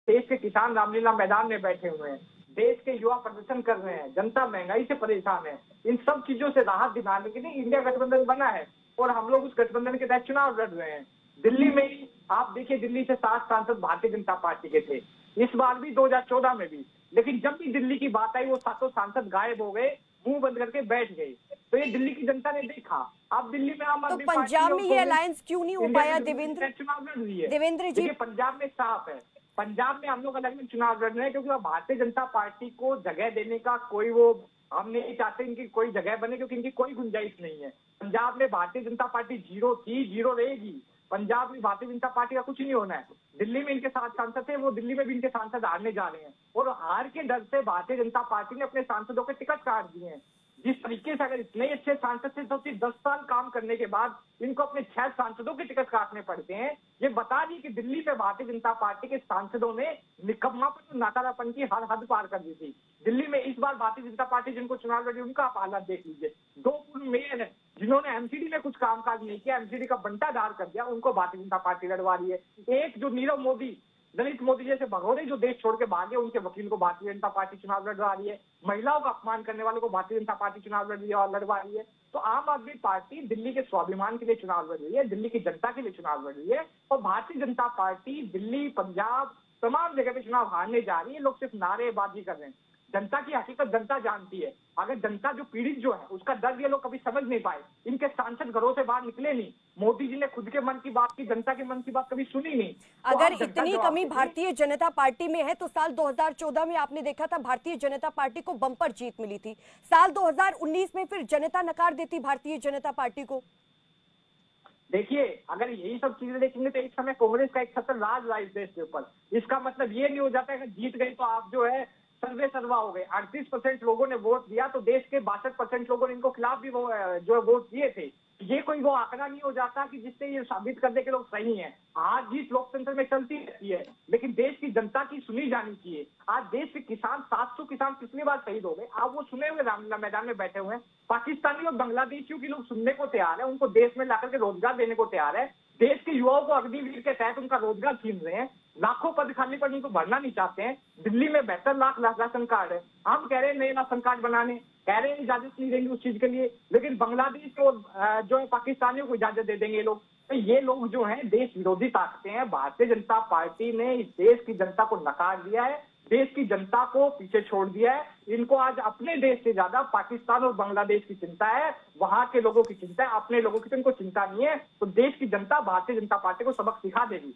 देश के किसान रामलीला मैदान में बैठे हुए हैं, देश के युवा प्रदर्शन कर रहे हैं, जनता महंगाई से परेशान है। इन सब चीजों से राहत दिलाने के लिए इंडिया गठबंधन बना है और हम लोग उस गठबंधन के तहत चुनाव लड़ रहे हैं। दिल्ली में ही आप देखिए, दिल्ली से 7 सांसद भारतीय जनता पार्टी के थे, इस बार भी 2014 में भी, लेकिन जब भी दिल्ली की बात आई वो 7 सांसद गायब हो गए, मुंह बंद करके बैठ गए। तो ये दिल्ली की जनता ने देखा। अब दिल्ली में आम आदमी पार्टी पंजाब में ये अलायंस क्यों नहीं हो पाया देवेंद्र? चुनाव लड़ रही है देवेंद्र जी, पंजाब में साफ है, पंजाब में हम लोग अलग अलग चुनाव लड़ रहे हैं क्योंकि भारतीय जनता पार्टी को जगह देने का कोई वो हम नहीं चाहते इनकी कोई जगह बने, क्योंकि इनकी कोई गुंजाइश नहीं है। पंजाब में भारतीय जनता पार्टी जीरो थी, जीरो रहेगी। पंजाब में भारतीय जनता पार्टी का कुछ नहीं होना है। दिल्ली में इनके 7 सांसद थे, वो दिल्ली में भी इनके सांसद हारने जा रहे हैं और हार के डर से भारतीय जनता पार्टी ने अपने सांसदों के टिकट काट दिए हैं। जिस तरीके से अगर इतने अच्छे सांसद थे तो 10 साल काम करने के बाद इनको अपने 6 सांसदों के टिकट काटने पड़ते हैं। ये बता दी कि दिल्ली में भारतीय जनता पार्टी के सांसदों ने निकम्मापन, नाकारापन की हर हद पार कर दी थी। दिल्ली में इस बार भारतीय जनता पार्टी जिनको चुनाव लड़ी उनका आप हालात देख लीजिए। 2 पूर्व मेयर है जिन्होंने एमसीडी में कुछ कामकाज नहीं किया, एमसीडी का बंटाधार कर दिया, उनको भारतीय जनता पार्टी लड़वा रही है। एक जो नीरव मोदी, दलित मोदी जैसे भगोड़े जो देश छोड़ के भागे, उनके वकील को भारतीय जनता पार्टी चुनाव लड़वा रही है। महिलाओं का अपमान करने वालों को भारतीय जनता पार्टी चुनाव लड़ रही है और लड़वा रही है। तो आम आदमी पार्टी दिल्ली के स्वाभिमान के लिए चुनाव लड़ रही है, दिल्ली की जनता के लिए चुनाव लड़ रही है और भारतीय जनता पार्टी दिल्ली, पंजाब तमाम जगह पे चुनाव हारने जा रही है। लोग सिर्फ नारेबाजी कर रहे हैं। जनता की हकीकत जनता जानती है। अगर जनता जो पीड़ित जो है उसका दर्द ये लोग कभी समझ नहीं पाए। इनके सांसद घरों से बाहर निकले नहीं। मोदी जी ने खुद के मन की बात की, जनता के मन की बात कभी सुनी नहीं। अगर इतनी कमी भारतीय जनता पार्टी में है तो साल 2014 में आपने देखा था भारतीय जनता पार्टी को बम्पर जीत मिली थी। साल 2019 में फिर जनता नकार देती भारतीय जनता पार्टी को। देखिए, अगर यही सब चीजें देखेंगे तो एक समय कांग्रेस का एक छत्र राज रहा इस देश के ऊपर। इसका मतलब ये नहीं हो जाता है कि जीत गए तो आप जो है सर्वे सर्वा हो गए। 38% लोगों ने वोट दिया तो देश के 62% लोगों ने इनको खिलाफ भी जो वोट दिए थे। ये कोई वो आंकड़ा नहीं हो जाता कि जिससे ये साबित कर दे के लोग सही हैं। आज जीत लोकतंत्र में चलती रहती है, लेकिन देश की जनता की सुनी जानी चाहिए। आज देश के किसान 700 किसान कितनी बार शहीद हो गए, आप वो सुने हुए रामलीला मैदान में बैठे हुए हैं। पाकिस्तानी और बांग्लादेशियों की लोग सुनने को तैयार है, उनको देश में लाकर के रोजगार देने को तैयार है। देश के युवाओं को अग्निवीर के तहत उनका रोजगार छीन रहे हैं। लाखों पद खाली पर उनको भरना नहीं चाहते हैं। दिल्ली में 72 लाख राशन कार्ड है। हम कह रहे हैं नए राशन कार्ड बनाने, कह रहे हैं इजाजत नहीं देंगे उस चीज के लिए, लेकिन बांग्लादेश को जो है पाकिस्तानियों को इजाजत दे देंगे लोग। तो ये लोग जो हैं देश विरोधी ताकतें हैं। भारतीय जनता पार्टी ने इस देश की जनता को नकार दिया है, देश की जनता को पीछे छोड़ दिया है। इनको आज अपने देश से ज्यादा पाकिस्तान और बांग्लादेश की चिंता है, वहां के लोगों की चिंता है, अपने लोगों की तो इनको चिंता नहीं है। तो देश की जनता भारतीय जनता पार्टी को सबक सिखा देगी।